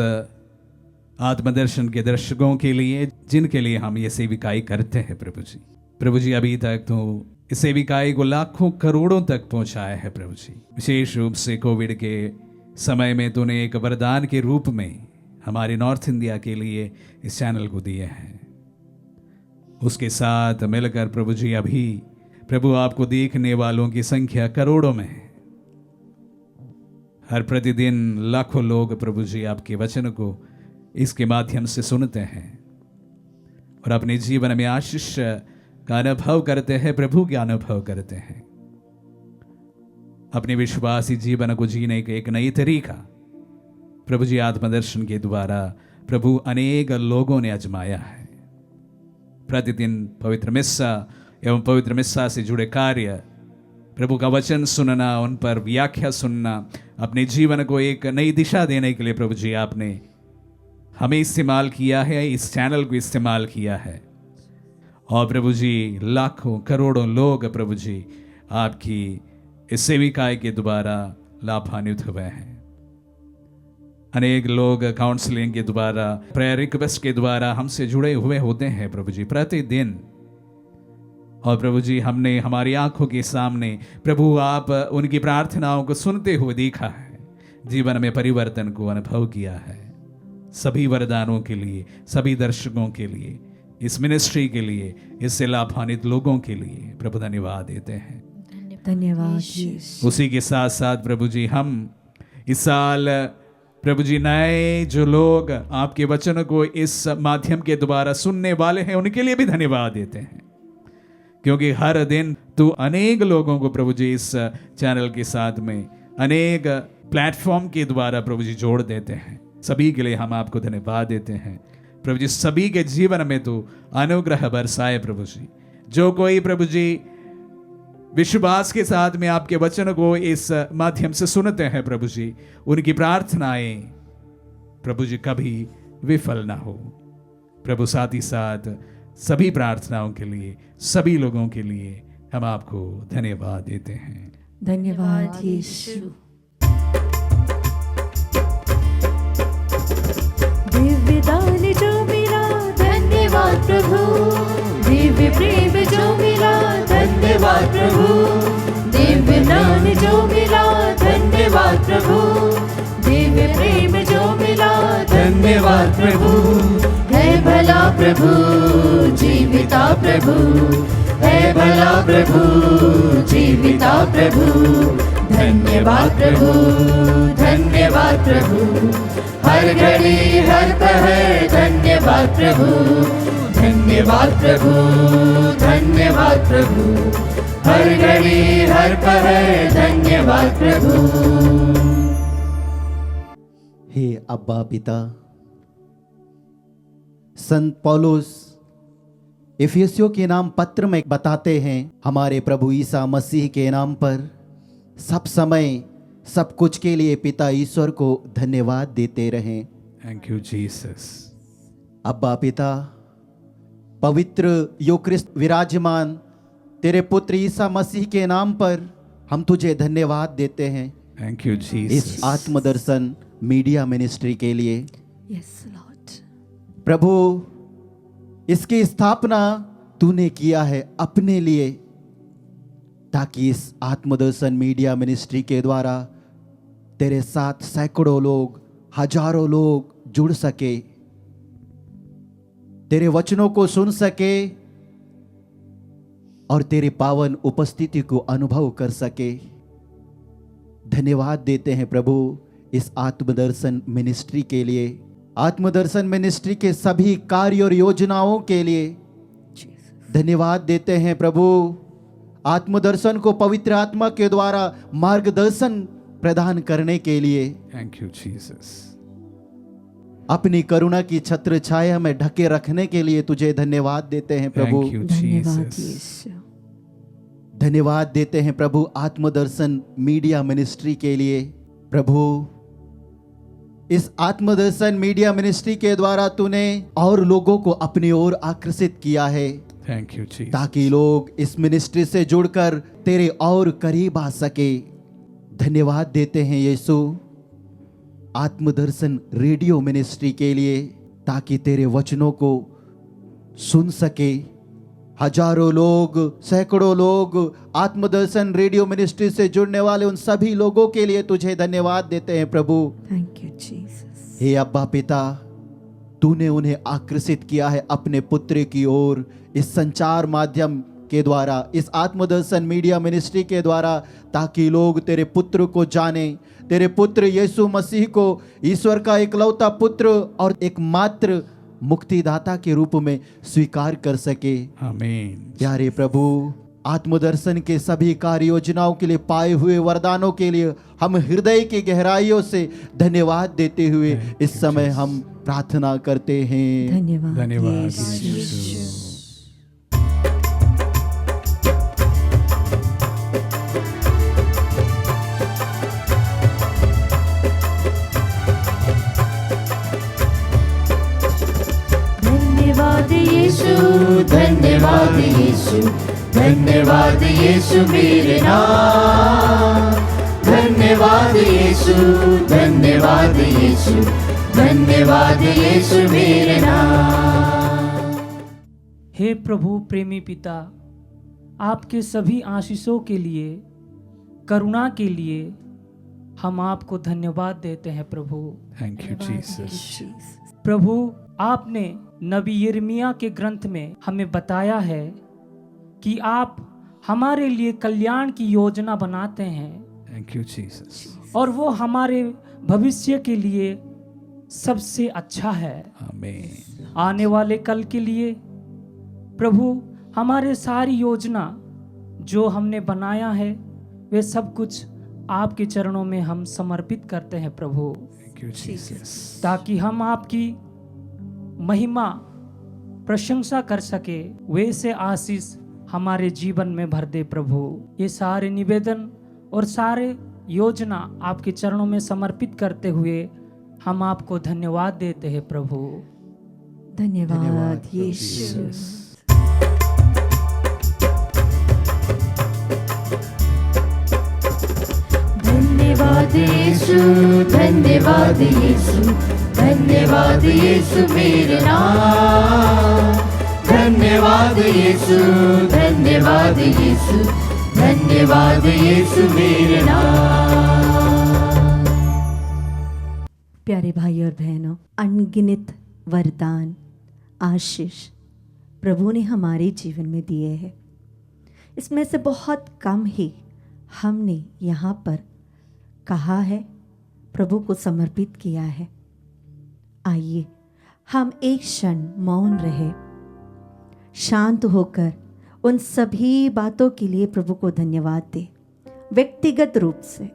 आत्मदर्शन के दर्शकों के लिए जिनके लिए हम ये सेविकाई करते हैं। प्रभु जी, प्रभु जी अभी तक तो इस सेविकाई को लाखों करोड़ों तक पहुंचाया है। प्रभु जी विशेष रूप से कोविड के समय में तूने एक वरदान के रूप में हमारे नॉर्थ इंडिया के लिए इस चैनल को दिए हैं। उसके साथ मिलकर प्रभु जी अभी प्रभु आपको देखने वालों की संख्या करोड़ों में है। हर प्रतिदिन लाखों लोग प्रभु जी आपके वचन को इसके माध्यम से सुनते हैं और अपने जीवन में आशीष का अनुभव करते हैं, प्रभु का अनुभव करते हैं। अपने विश्वासी जीवन को जीने का एक नई तरीका प्रभु जी आत्मदर्शन के द्वारा प्रभु अनेक लोगों ने आजमाया है। प्रतिदिन पवित्र मिस्सा एवं पवित्र मिस्सा से जुड़े कार्य, प्रभु का वचन सुनना, उन पर व्याख्या सुनना, अपने जीवन को एक नई दिशा देने के लिए प्रभु जी आपने हमें इस्तेमाल किया है, इस चैनल को इस्तेमाल किया है। और प्रभु जी लाखों करोड़ों लोग प्रभु जी आपकी इस सेविकाई के द्वारा लाभान्वित हुए हैं। अनेक लोग काउंसलिंग के द्वारा, प्रेयर रिक्वेस्ट के द्वारा हमसे जुड़े हुए होते हैं प्रभु जी प्रतिदिन। और प्रभु जी हमने हमारी आंखों के सामने प्रभु आप उनकी प्रार्थनाओं को सुनते हुए देखा है, जीवन में परिवर्तन को अनुभव किया है। सभी वरदानों के लिए, सभी दर्शकों के लिए, इस मिनिस्ट्री के लिए, इससे लाभान्वित लोगों के लिए प्रभु धन्यवाद देते हैं। धन्यवाद। उसी के साथ साथ प्रभु जी हम इस साल प्रभु जी नए जो लोग आपके वचन को इस माध्यम के द्वारा सुनने वाले हैं उनके लिए भी धन्यवाद देते हैं, क्योंकि हर दिन तू अनेक लोगों को प्रभु जी इस चैनल के साथ में अनेक प्लेटफॉर्म के द्वारा प्रभु जी जोड़ देते हैं। सभी के लिए हम आपको धन्यवाद देते हैं। प्रभु जी सभी के जीवन में तो अनुग्रह बरसाए प्रभु जी। जो कोई प्रभु जी विश्वास के साथ में आपके वचन को इस माध्यम से सुनते हैं प्रभु जी, उनकी प्रार्थनाएं प्रभु जी कभी विफल ना हो। प्रभु साथ ही साथ सभी प्रार्थनाओं के लिए, सभी लोगों के लिए हम आपको धन्यवाद देते हैं। धन्यवाद यीशु। दिव्य दान जो मिला धन्यवाद प्रभु, दिव्य प्रेम जो मिला धन्यवाद प्रभु, दिव्य दान जो मिला धन्यवाद प्रभु, दिव्य प्रेम धन्यवाद प्रभु, है भला प्रभु, जीविता प्रभु, है भला प्रभु, जीविता प्रभु, धन्यवाद प्रभु, धन्यवाद प्रभु, हर घड़ी हर पहर धन्यवाद प्रभु, धन्यवाद प्रभु, धन्यवाद प्रभु, हर घड़ी हर पहर धन्यवाद प्रभु। हे अब्बा पिता, संत पौलुस इफिसियों के नाम पत्र में बताते हैं, हमारे प्रभु ईसा मसीह के नाम पर सब समय सब कुछ के लिए पिता ईश्वर को धन्यवाद देते रहें। Thank you Jesus. अब्बा पिता, पवित्र यूक्रिस्ट विराजमान तेरे पुत्र ईसा मसीह के नाम पर हम तुझे धन्यवाद देते हैं थैंक यू इस जीसस। आत्मदर्शन मीडिया मिनिस्ट्री के लिए। Yes Lord. प्रभु, इसकी स्थापना तूने किया है अपने लिए, ताकि इस आत्मदर्शन मीडिया मिनिस्ट्री के द्वारा तेरे साथ सैकड़ों लोग, हजारों लोग जुड़ सके, तेरे वचनों को सुन सके और तेरी पावन उपस्थिति को अनुभव कर सके। धन्यवाद देते हैं प्रभु इस आत्मदर्शन मिनिस्ट्री के लिए, आत्मदर्शन मिनिस्ट्री के सभी कार्य और योजनाओं के लिए धन्यवाद देते हैं प्रभु। आत्मदर्शन को पवित्र आत्मा के द्वारा मार्गदर्शन प्रदान करने के लिए थैंक यू जीसस। अपनी करुणा की छत्र छाया में ढके रखने के लिए तुझे धन्यवाद देते हैं प्रभु। थैंक यू धन्यवाद जीसस। यीशु। धन्यवाद देते हैं प्रभु आत्मदर्शन मीडिया मिनिस्ट्री के लिए। प्रभु, इस आत्मदर्शन मीडिया मिनिस्ट्री के द्वारा तूने और लोगों को अपनी ओर आकर्षित किया है, थैंक यू जीसस। ताकि लोग इस मिनिस्ट्री से जुड़कर तेरे और करीब आ सके। धन्यवाद देते हैं यीशु आत्मदर्शन रेडियो मिनिस्ट्री के लिए, ताकि तेरे वचनों को सुन सके हजारों लोग, सैकड़ों लोग। आत्मदर्शन रेडियो मिनिस्ट्री से जुड़ने वाले उन सभी लोगों के लिए तुझे धन्यवाद देते हैं प्रभु। Thank you Jesus. हे अब्बा पिता, तूने उन्हें आकर्षित किया है अपने पुत्र की ओर इस संचार माध्यम के द्वारा, इस आत्मदर्शन मीडिया मिनिस्ट्री के द्वारा, ताकि लोग तेरे पुत्र को जाने, तेरे पुत्र यीशु मसीह को ईश्वर का इकलौता पुत्र और एकमात्र मुक्तिदाता के रूप में स्वीकार कर सके। आमीन। प्यारे प्रभु, आत्मदर्शन के सभी कार्य योजनाओं के लिए, पाए हुए वरदानों के लिए हम हृदय की गहराइयों से धन्यवाद देते हुए इस समय हम प्रार्थना करते हैं। धन्यवाद धन्यवाद यीशु। यीशु। धन्यवाद यीशु, धन्यवाद यीशु, धन्यवाद यीशु मेरे नाम। धन्यवाद यीशु, धन्यवाद यीशु, धन्यवाद यीशु मेरे नाम। हे प्रभु प्रेमी पिता, आपके सभी आशीषों के लिए, करुणा के लिए हम आपको धन्यवाद देते हैं प्रभु। Thank you Jesus. प्रभु, आपने नबी यिर्मयाह के ग्रंथ में हमें बताया है कि आप हमारे लिए कल्याण की योजना बनाते हैं, थैंक यू जीसस। और वो हमारे भविष्य के लिए सबसे अच्छा है, आमीन। आने वाले कल के लिए। प्रभु, हमारे सारी योजना जो हमने बनाया है वे सब कुछ आपके चरणों में हम समर्पित करते हैं प्रभु, थैंक यू जीसस। ताकि हम आपकी महिमा प्रशंसा कर सके, वैसे आशीष हमारे जीवन में भर दे प्रभु। ये सारे निवेदन और सारे योजना आपके चरणों में समर्पित करते हुए हम आपको धन्यवाद देते हैं प्रभु। धन्यवाद यीशु। धन्यवाद यीशु, धन्यवाद यीशु, धन्यवाद यीशु मेरे नाम। धन्यवाद यीशु, धन्यवाद यीशु, धन्यवाद यीशु मेरे नाम। प्यारे भाई और बहनों, अनगिनत वरदान, आशीष प्रभु ने हमारे जीवन में दिए हैं। इसमें से बहुत कम ही हमने यहाँ पर कहा है, प्रभु को समर्पित किया है। आइए हम एक क्षण मौन रहे, शांत होकर उन सभी बातों के लिए प्रभु को धन्यवाद दें, व्यक्तिगत रूप से,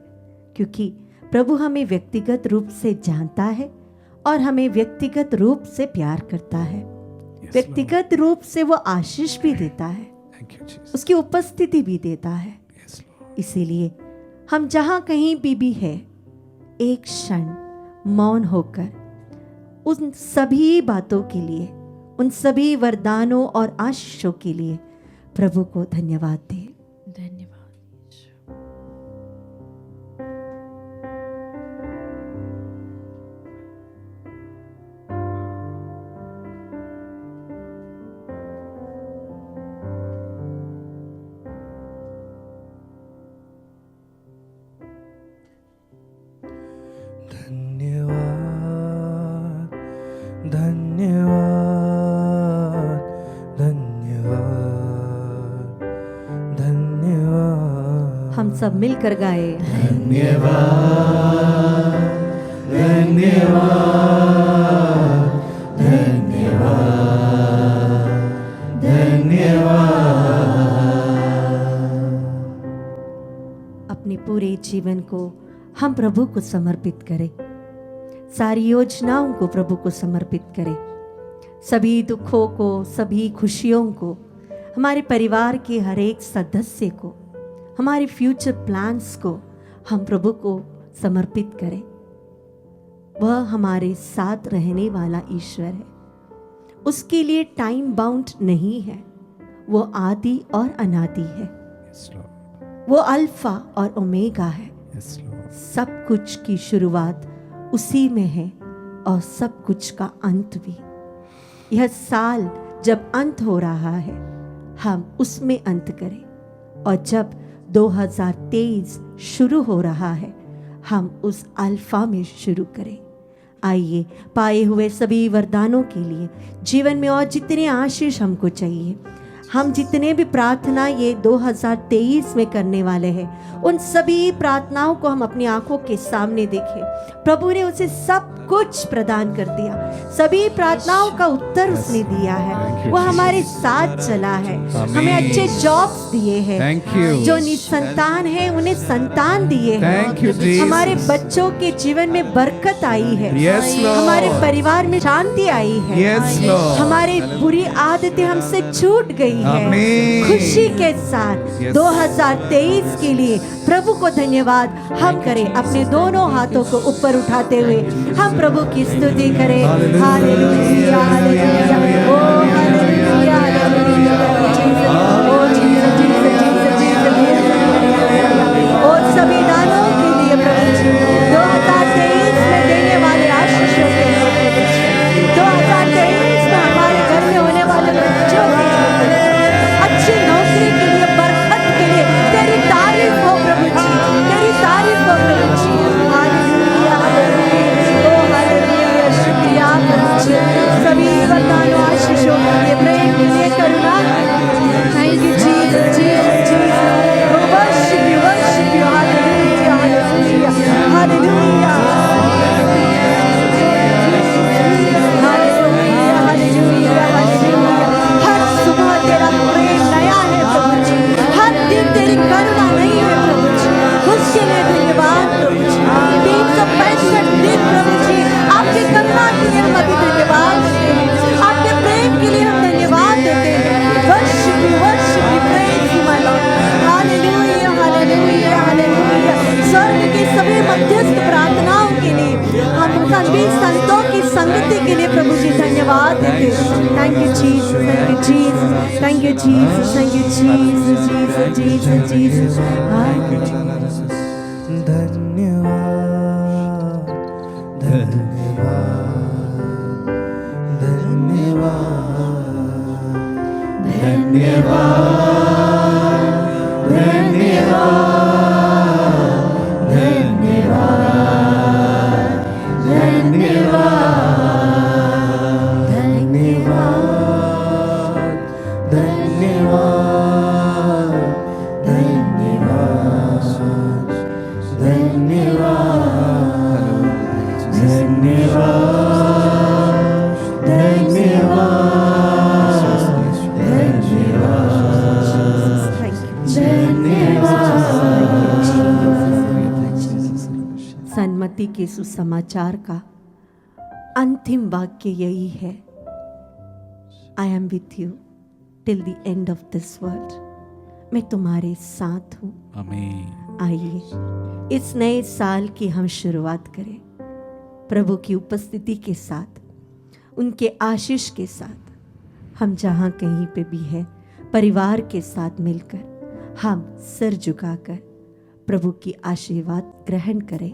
क्योंकि प्रभु हमें व्यक्तिगत रूप से जानता है और हमें व्यक्तिगत रूप से प्यार करता है। व्यक्तिगत रूप से वो आशीष भी देता है, उसकी उपस्थिति भी देता है। इसीलिए हम जहाँ कहीं भी है, एक क्षण मौन होकर उन सभी बातों के लिए, उन सभी वरदानों और आशीषों के लिए प्रभु को धन्यवाद दें। धन्यवाद। हम सब मिलकर गाए, अपने पूरे जीवन को हम प्रभु को समर्पित करें, सारी योजनाओं को प्रभु को समर्पित करें, सभी दुखों को, सभी खुशियों को, हमारे परिवार के हर एक सदस्य को, हमारे फ्यूचर प्लान्स को हम प्रभु को समर्पित करें। वह हमारे साथ रहने वाला ईश्वर है, उसके लिए टाइम बाउंड नहीं है, वो आदि और अनादि है, वो अल्फा और ओमेगा है। सब कुछ की शुरुआत उसी में है और सब कुछ का अंत भी। यह साल जब अंत हो रहा है, हम उसमें अंत करें, और जब 2023 शुरू हो रहा है, हम उस अल्फा में शुरू करें। आइए पाए हुए सभी वरदानों के लिए जीवन में और जितने आशीष हमको चाहिए, हम जितने भी प्रार्थना ये 2023 में करने वाले हैं, उन सभी प्रार्थनाओं को हम अपनी आंखों के सामने देखें। प्रभु ने उसे सब कुछ प्रदान कर दिया, सभी प्रार्थनाओं का उत्तर उसने दिया है। वो हमारे साथ चला है, हमें अच्छे जॉब्स दिए हैं, जो निसंतान है उन्हें संतान दिए हैं। हमारे बच्चों के जीवन में बरकत आई है, हमारे परिवार में शांति आई है, हमारी बुरी आदतें हमसे छूट गई है। खुशी के साथ 2023 के लिए प्रभु को धन्यवाद हम करें। अपने दोनों हाथों को ऊपर उठाते हुए हम प्रभु की स्तुति करें। हालेलुया, हालेलुया, ओ हालेलुया, हालेलुया, ओ जीसस, जीसस, जीसस, जीसस, और सभी दानों के लिए प्रभु जी 2023 में देने वाले आशीषों के लिए, 2023 में हमारे घर में होने वाले बच्चों के लिए, अच्छी नौकरी के लिए, बरकत के लिए तेरी तारीफ हो प्रभु जी, तेरी तारीफ हो प्रभु जी। हालेलुया, हालेलुया, ओ हालेलुया, शुक्रिया प्रभु जी सभी वरदानों आशीषों के लिए, प्रेम के लिए, करुणा के लिए। Thank you Jesus, Jesus, Jesus, worship you, hallelujah, hallelujah, hallelujah, hallelujah, hallelujah, hallelujah. हर सुबह तेरा प्रेम नया है प्रभु जी, हर दिन तेरी करुणा नहीं है प्रभु जी, उसके लिए धन्यवाद प्रभु जी। 365 दिन प्रभु जी आपकी करुणा के लिए हम अभी धन्यवाद देते हैं, आपके प्रेम के लिए हम धन्यवाद देते हैं। Worship you, praise you my Lord. Hallelujah, hallelujah, hallelujah. स्वर्ग की सभी मध्यस्थ प्रार्थनाओं के लिए, हम सभी संतों की संगति के लिए प्रभु जी धन्यवाद देते हैं। Thank you Jesus, thank you Jesus, thank you Jesus, thank you Jesus, Jesus, Jesus, Jesus. धन्यवाद, सन्मति के सुसमाचार का अंतिम वाक्य यही है, I am with you till the end of this world. मैं तुम्हारे साथ हूँ। आमीन। आइए इस नए साल की हम शुरुआत करें प्रभु की उपस्थिति के साथ, उनके आशीष के साथ। हम जहाँ कहीं पे भी है परिवार के साथ मिलकर हम सिर झुकाकर प्रभु की आशीर्वाद ग्रहण करें।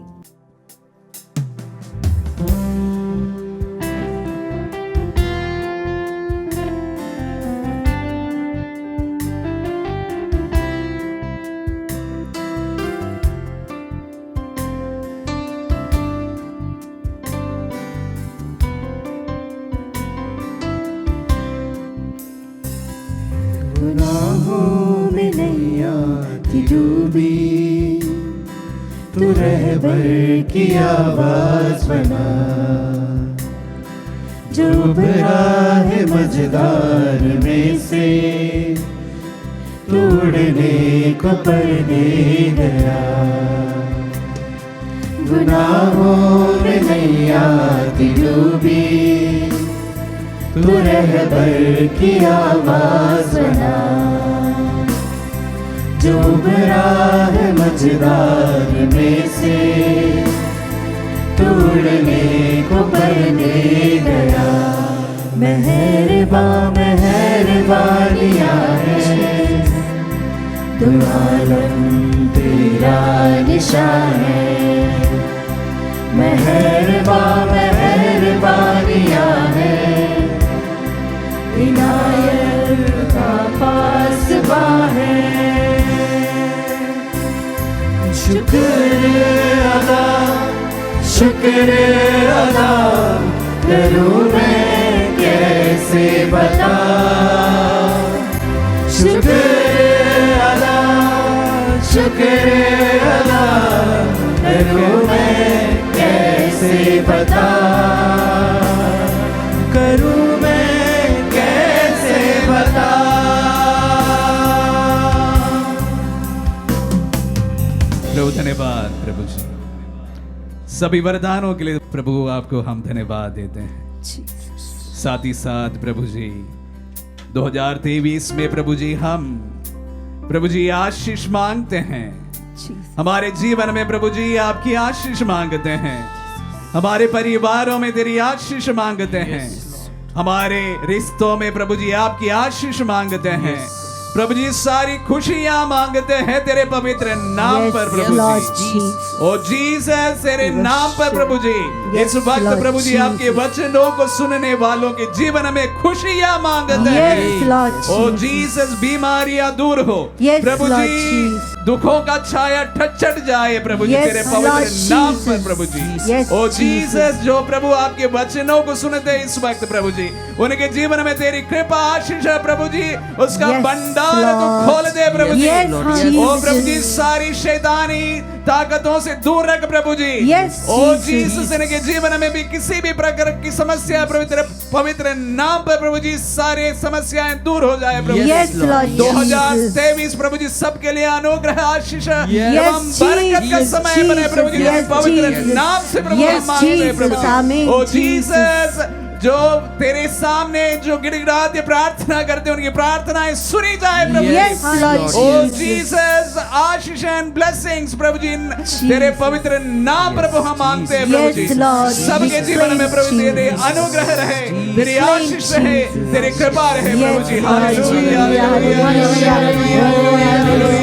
गुनाहों में नैया थी डूबी, तू रहबर की आवाज बना, जो भरा है मझधार में से तोड़ने को पर दे गया। गुनाहों में नैया थी डूबी, तू रहबर की आवाज बना, जो भरा है मझधार में से तोड़ने को पर दे गया। मेहरबान मेहरबानियाँ है, तू आलम तेरा निशान है। मेहरबान मेहरबानियाँ है, इनायत का पासबा है। शुक्र अदा करूं मैं कैसे बता। शुक्र अदा करूं मैं कैसे बता। करूं मैं कैसे बता। प्रभु धन्यवाद प्रभु जी, सभी वरदानों के लिए प्रभु आपको हम धन्यवाद देते हैं। साथ ही साथ प्रभु जी 2023 में प्रभु जी हम प्रभु जी आशीष मांगते हैं। हमारे जीवन में प्रभु जी आपकी आशीष मांगते हैं। हमारे परिवारों में तेरी आशीष मांगते हैं। हमारे रिश्तों में प्रभु जी आपकी आशीष मांगते हैं। प्रभु जी सारी खुशियां मांगते हैं तेरे पवित्र नाम पर प्रभु जी। ओ जीसस तेरे नाम पर प्रभु जी इस वक्त प्रभु जी आपके वचनों को सुनने वालों के जीवन में खुशियां मांगते हैं। ओ जीसस बीमारियां दूर हो प्रभु जी, दुखों का छाया ठचट जाए प्रभु जी तेरे पवित्र नाम पर प्रभु जी। ओ जीसस जो प्रभु आपके वचनों को सुनते इस वक्त प्रभु जी, उनके जीवन में तेरी कृपा आशीष है प्रभु जी, उसका भंडार तो खोल दे प्रभु जी। ओ प्रभु जी सारी शैतानी ताकतों से दूर रख प्रभु जी। ओ जीसस इनके जीवन में भी किसी भी प्रकार की समस्या प्रभु तेरे पवित्र नाम पर प्रभु जी सारी समस्याएं दूर हो जाए प्रभु जी। 2023 प्रभु जी सबके लिए अनुग्रह आशीष एवं बरकत का समय बने प्रभु जी तेरे पवित्र नाम से प्रभु हम मांगते हैं प्रभु जी। ओ जीसस जो तेरे सामने जो गिड़गिड़ाते प्रार्थना करते उनकी प्रार्थनाएं सुनी जाए प्रभु जी। ओ जीसस आशीष एंड ब्लेसिंग्स प्रभु जी तेरे पवित्र नाम प्रभु हम मांगते हैं प्रभु जी। सबके जीवन में प्रभु तेरे अनुग्रह रहे, तेरी आशीष रहे, तेरी कृपा रहे प्रभु जी। हालेलुया हालेलुया हालेलुया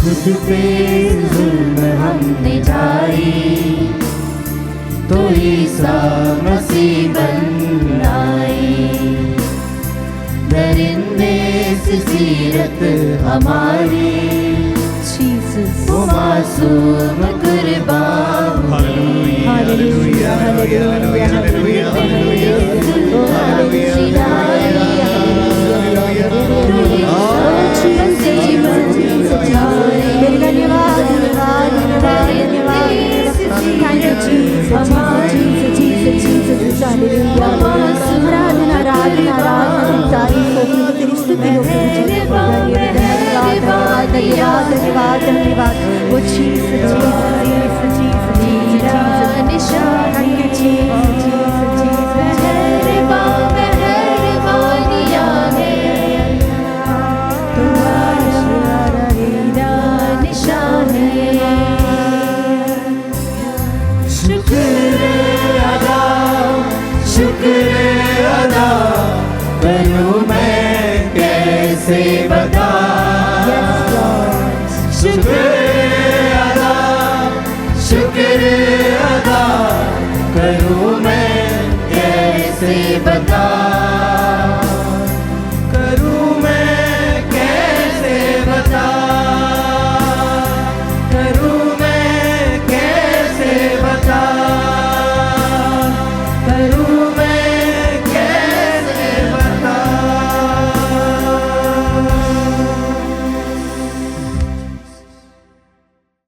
खुद पे जुल्म हमने ढाई, तो ईसा मसीह बन आई। दरिंदे सी सीरत हमारी, वो मासूम कुर्बान हुई। हालेलुया हालेलुया हालेलुया धन्यवाद धन्यवाद धन्यवाद धन्यवाद। Thank you Jesus Jesus Jesus Jesus hallelujah. आराधना आराधना आराधना तारीफ हो तेरी स्तुति हो धन्यवाद धन्यवाद धन्यवाद धन्यवाद धन्यवाद। वो Jesus Jesus Jesus Jesus Jesus thank you Jesus.